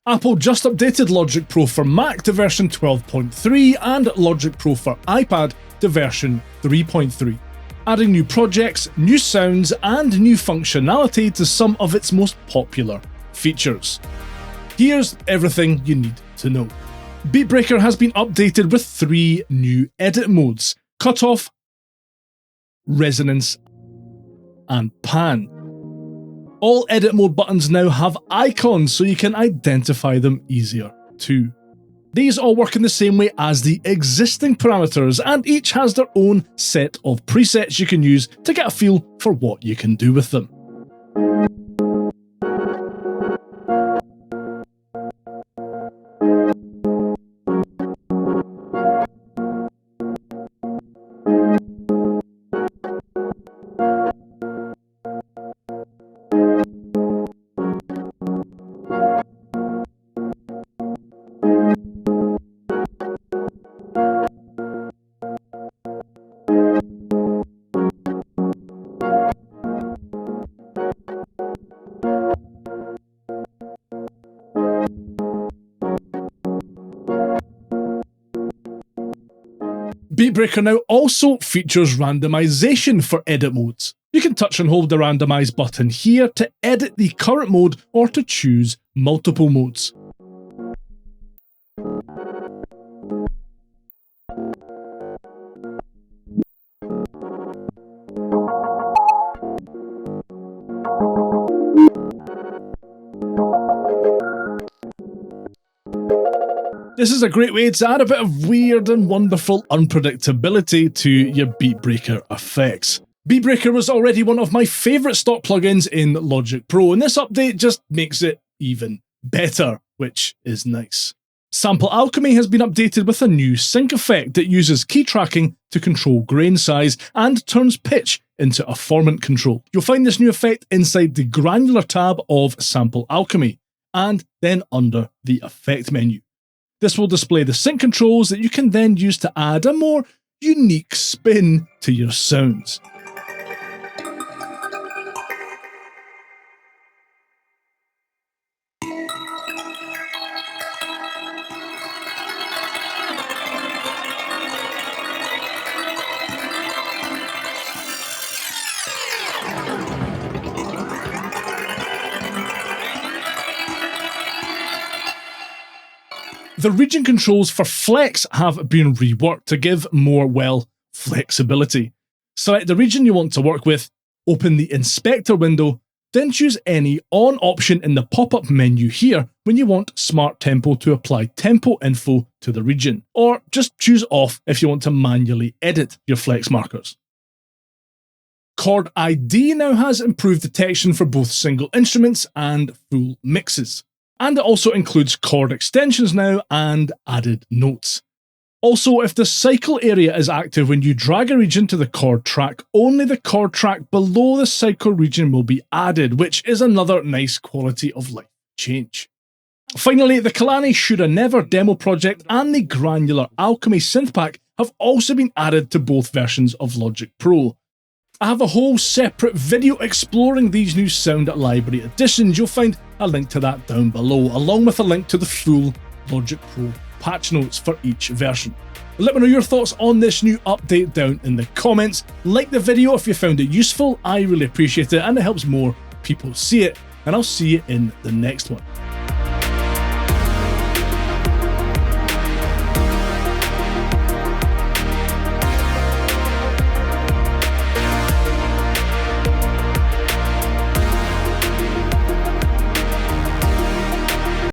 Apple just updated Logic Pro for Mac to version 12.3 and Logic Pro for iPad to version 3.3, adding new projects, new sounds, and new functionality to some of its most popular features. Here's everything you need to know. Beatbreaker has been updated with 3 new edit modes: Cutoff, Resonance, and Pan. All edit mode buttons now have icons so you can identify them easier too. These all work in the same way as the existing parameters, and each has their own set of presets you can use to get a feel for what you can do with them. Beatbreaker now also features randomization for edit modes. You can touch and hold the randomize button here to edit the current mode or to choose multiple modes. This is a great way to add a bit of weird and wonderful unpredictability to your Beatbreaker effects. Beatbreaker was already one of my favourite stock plugins in Logic Pro, and this update just makes it even better, which is nice. Sample Alchemy has been updated with a new sync effect that uses key tracking to control grain size and turns pitch into a formant control. You'll find this new effect inside the Granular tab of Sample Alchemy, and then under the Effect menu. This will display the sync controls that you can then use to add a more unique spin to your sounds. The region controls for Flex have been reworked to give more, well, flexibility. Select the region you want to work with, open the Inspector window, then choose any on option in the pop-up menu here when you want Smart Tempo to apply tempo info to the region, or just choose off if you want to manually edit your Flex markers. Chord ID now has improved detection for both single instruments and full mixes. And it also includes chord extensions now and added notes. Also, if the cycle area is active when you drag a region to the chord track, only the chord track below the cycle region will be added, which is another nice quality of life change. Finally, the Kehlani Shoulda Never demo project and the Granular Alchemy synth pack have also been added to both versions of Logic Pro. I have a whole separate video exploring these new sound library additions. You'll find a link to that down below, along with a link to the full Logic Pro patch notes for each version. Let me know your thoughts on this new update down in the comments. Like the video if you found it useful, I really appreciate it and it helps more people see it, and I'll see you in the next one.